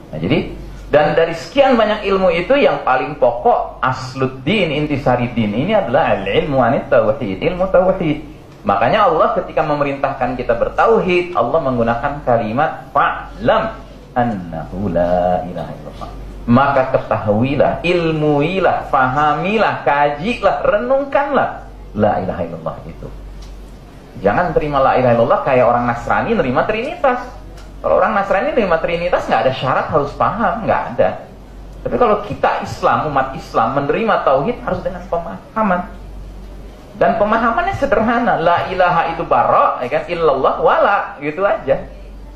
Nah, jadi dan dari sekian banyak ilmu itu yang paling pokok asluddin intisaridin ini adalah ilmu anit tauhid, ilmu tauhid. Makanya Allah ketika memerintahkan kita bertauhid, Allah menggunakan kalimat fa'lam annahu la ilaha illallah. Maka ketahuilah, ilmuilah, fahamilah, kajilah, renungkanlah la ilaha illallah itu. Jangan terima la ilaha illallah kayak orang Nasrani nerima Trinitas. Kalau orang Nasrani nerima Trinitas nggak ada syarat harus paham, nggak ada. Tapi kalau kita Islam, umat Islam menerima tauhid harus dengan pemahaman. Dan pemahamannya sederhana, la ilaha itu bara, ya kan, illallah wala, gitu aja.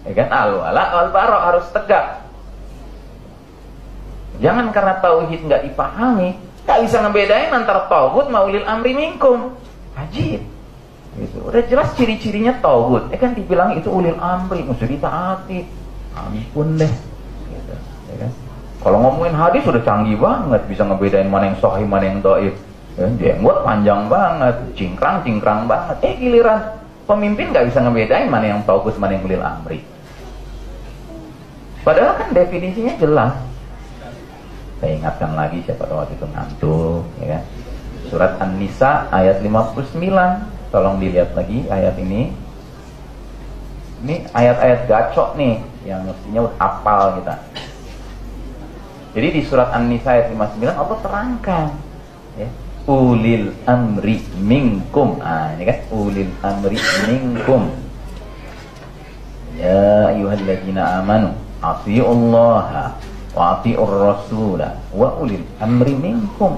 Ya kan, al wala al bara harus tegak. Jangan karena tauhid nggak dipahami, nggak bisa ngebedain antara tauhid sama ulil amri minkum. Ajib. Gitu. Udah jelas ciri-cirinya tauhid, kan dibilang itu ulil amri, mesti ditaati. Ampun deh, gitu. Ya kan? Kalau ngomongin hadis udah canggih banget, bisa ngebedain mana yang sahih, mana yang dhaif. Ya, jenggot panjang banget, cingkrang banget. Giliran pemimpin nggak bisa ngebedain mana yang tauhid, mana yang ulil amri. Padahal kan definisinya jelas. Saya ingatkan lagi, siapa tahu waktu itu ngantuk, ya kan? Surat An-Nisa ayat 59. Tolong dilihat lagi ayat ini. Ini ayat-ayat gacok nih yang mestinya hafal kita. Jadi di surat An-Nisa ayat 59 Allah terangkan, ya, ulil amri minkum. Ini kan ulil amri minkum. Ya ayyuhalladzina amanu athi'ullaha wa athi'ur rasula wa ulil amri minkum.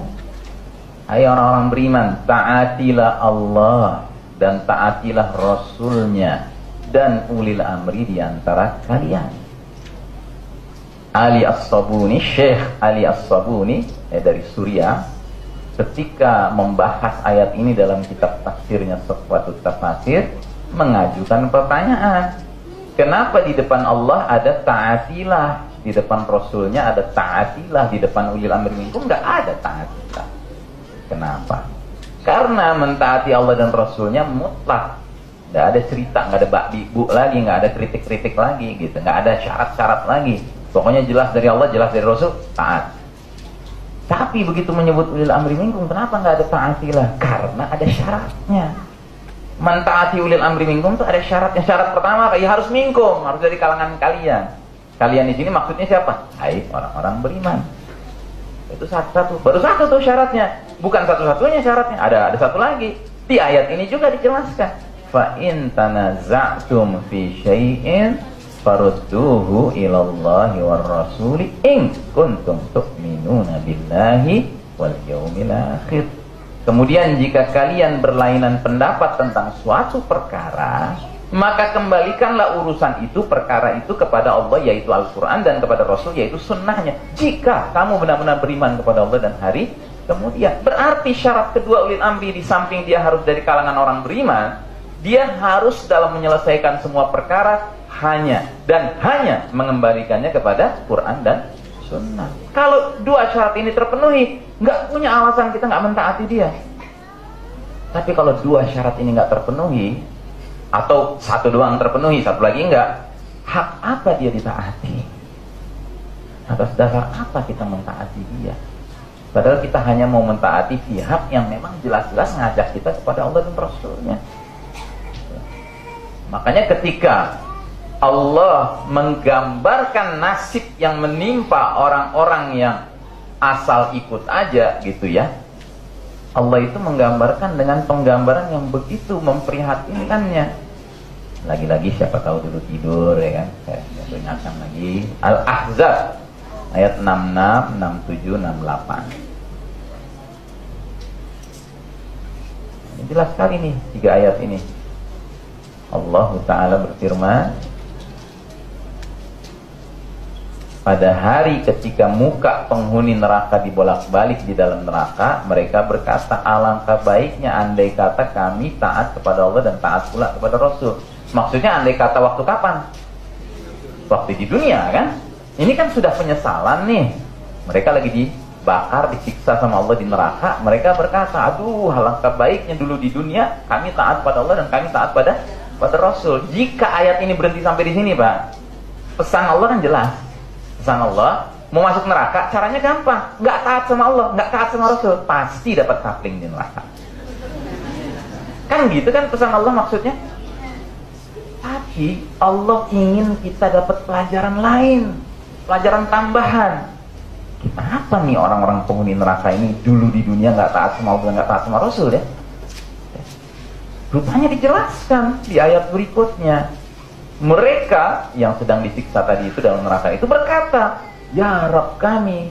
Hai orang-orang beriman, taatilah Allah dan taatilah Rasulnya dan ulil amri di antara kalian. Ali As-Sabuni, Syekh Ali As-Sabuni dari Suriah, ketika membahas ayat ini dalam kitab tafsirnya Suatu Tafasir, mengajukan pertanyaan, kenapa di depan Allah ada taatilah, di depan Rasulnya ada taatilah, di depan ulil amri minkum nggak ada taatilah? Kenapa? Karena mentaati Allah dan Rasulnya mutlak, nggak ada cerita, nggak ada bak-bu lagi, nggak ada kritik-kritik lagi, gitu, nggak ada syarat-syarat lagi. Pokoknya jelas dari Allah, jelas dari Rasul, taat. Tapi begitu menyebut ulil amri minkum, kenapa nggak ada taatilah? Karena ada syaratnya. Mentaati ulil amri minkum itu ada syaratnya. Syarat pertama, ya harus minkum, harus dari kalangan kalian. Kalian di sini maksudnya siapa? Hai orang-orang beriman. Itu satu, baru satu tuh syaratnya. Bukan satu-satunya syaratnya, ada satu lagi. Di ayat ini juga dijelaskan. Fa in tanaza'tum fi syai'in farudduhu ilallahi war rasuli in kuntum tu'minuna billahi wal yaumil akhir. Kemudian jika kalian berlainan pendapat tentang suatu perkara, maka kembalikanlah urusan itu, perkara itu kepada Allah, yaitu Al-Quran, dan kepada Rasul, yaitu sunnahnya. Jika kamu benar-benar beriman kepada Allah dan hari kemudian. Berarti syarat kedua ulil amri, di samping dia harus dari kalangan orang beriman, dia harus dalam menyelesaikan semua perkara hanya mengembalikannya kepada Quran dan sunnah. Kalau dua syarat ini terpenuhi, nggak punya alasan kita nggak mentaati dia. Tapi kalau dua syarat ini nggak terpenuhi, atau satu doang terpenuhi, satu lagi enggak, hak apa dia ditaati? Atas dasar apa kita mentaati dia? Padahal kita hanya mau mentaati pihak yang memang jelas-jelas ngajak kita kepada Allah dan Rasulnya. Makanya ketika Allah menggambarkan nasib yang menimpa orang-orang yang asal ikut aja, gitu ya, Allah itu menggambarkan dengan penggambaran yang begitu memprihatinkannya. Lagi-lagi siapa tahu dulu tidur, ya kan? Saya ingatkan lagi Al-Ahzab ayat 66, 67, 68. Ini jelas sekali nih 3 ayat ini. Allah Ta'ala berfirman, pada hari ketika muka penghuni neraka dibolak-balik di dalam neraka, mereka berkata, alangkah baiknya andai kata kami taat kepada Allah dan taat pula kepada Rasul. Maksudnya andai kata waktu kapan? Waktu di dunia, kan? Ini kan sudah penyesalan nih. Mereka lagi dibakar, disiksa sama Allah di neraka. Mereka berkata, aduh, alangkah baiknya dulu di dunia kami taat pada Allah dan kami taat pada Rasul. Jika ayat ini berhenti sampai di sini, Pak, pesan Allah kan jelas. pesan Allah, mau masuk neraka caranya gampang, nggak taat sama Allah, nggak taat sama Rasul, pasti dapat kapling di neraka. Kan gitu kan pesan Allah maksudnya. Tapi Allah ingin kita dapat pelajaran lain, pelajaran tambahan. Kenapa nih orang-orang penghuni neraka ini dulu di dunia nggak taat sama Allah, nggak taat sama Rasul ya? Rupanya dijelaskan di ayat berikutnya. Mereka yang sedang disiksa tadi itu dalam neraka itu berkata, ya Rabb kami,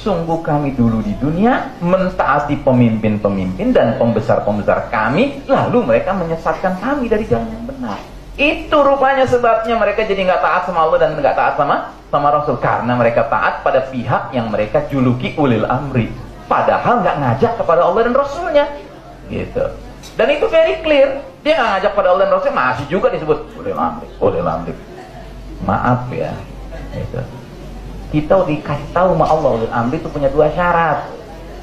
sungguh kami dulu di dunia mentaati pemimpin-pemimpin dan pembesar-pembesar kami, lalu mereka menyesatkan kami dari jalan yang benar. Itu rupanya sebabnya mereka jadi nggak taat sama Allah dan nggak taat sama Rasul, karena mereka taat pada pihak yang mereka juluki ulil amri, padahal nggak ngajak kepada Allah dan Rasulnya, gitu. Dan itu very clear, dia nggak ngajak pada Allah dan Rasul, masih juga disebut ulil amri, ulil amri. Maaf ya, gitu. Kita dikasih tahu sama Allah ulil amri itu punya dua syarat.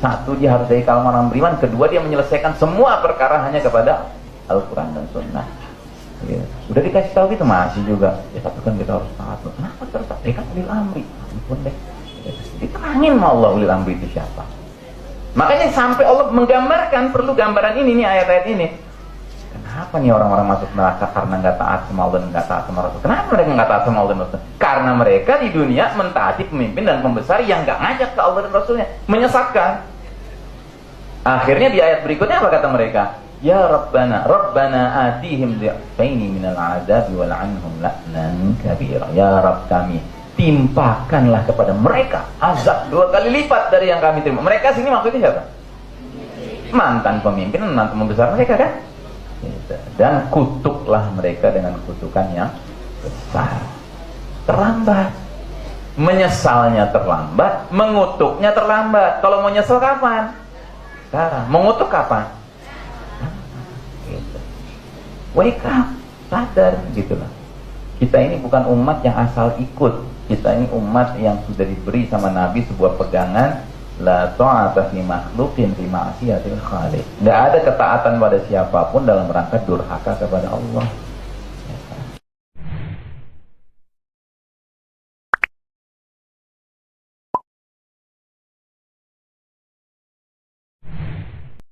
Satu, dia harus dari kalangan orang beriman. Kedua, dia menyelesaikan semua perkara hanya kepada Al-Quran dan Sunnah. Ya. Udah dikasih tahu gitu masih juga. Ya tapi kan kita harus taat. Kenapa terus taat? Dia kan ulil amri. Ampun deh. Diterangin sama Allah ulil amri itu siapa. Makanya sampai Allah menggambarkan, perlu gambaran ini nih, ayat-ayat ini. Kenapa nih orang-orang masuk neraka karena nggak taat sama Allah dan nggak taat sama Rasul? Kenapa mereka nggak taat sama Allah dan Rasul? Karena mereka di dunia mentaati pemimpin dan pembesar yang nggak ngajak ke Allah dan Rasulnya, menyesatkan. Akhirnya di ayat berikutnya apa kata mereka? Ya Rabbana, Rabbana atihim dhi'faini minal azabi wal'anhum la'nan kabira. Ya Rabb kami, timpakanlah kepada mereka azab 2 kali lipat dari yang kami terima. Mereka sini maksudnya siapa? Mantan pemimpin, mantan pembesar mereka kan? Dan kutuklah mereka dengan kutukan yang besar. Terlambat. Menyesalnya terlambat, mengutuknya terlambat. Kalau mau nyesel kapan? Sekarang. Mengutuk kapan? Gitu. Wake up, sadar gitulah. Kita ini bukan umat yang asal ikut. Kita ini umat yang sudah diberi sama Nabi sebuah pegangan, la ta'ata fi makhluqin fi ma'siyatil khaliq. Enggak ada ketaatan pada siapapun dalam rangka durhaka kepada Allah.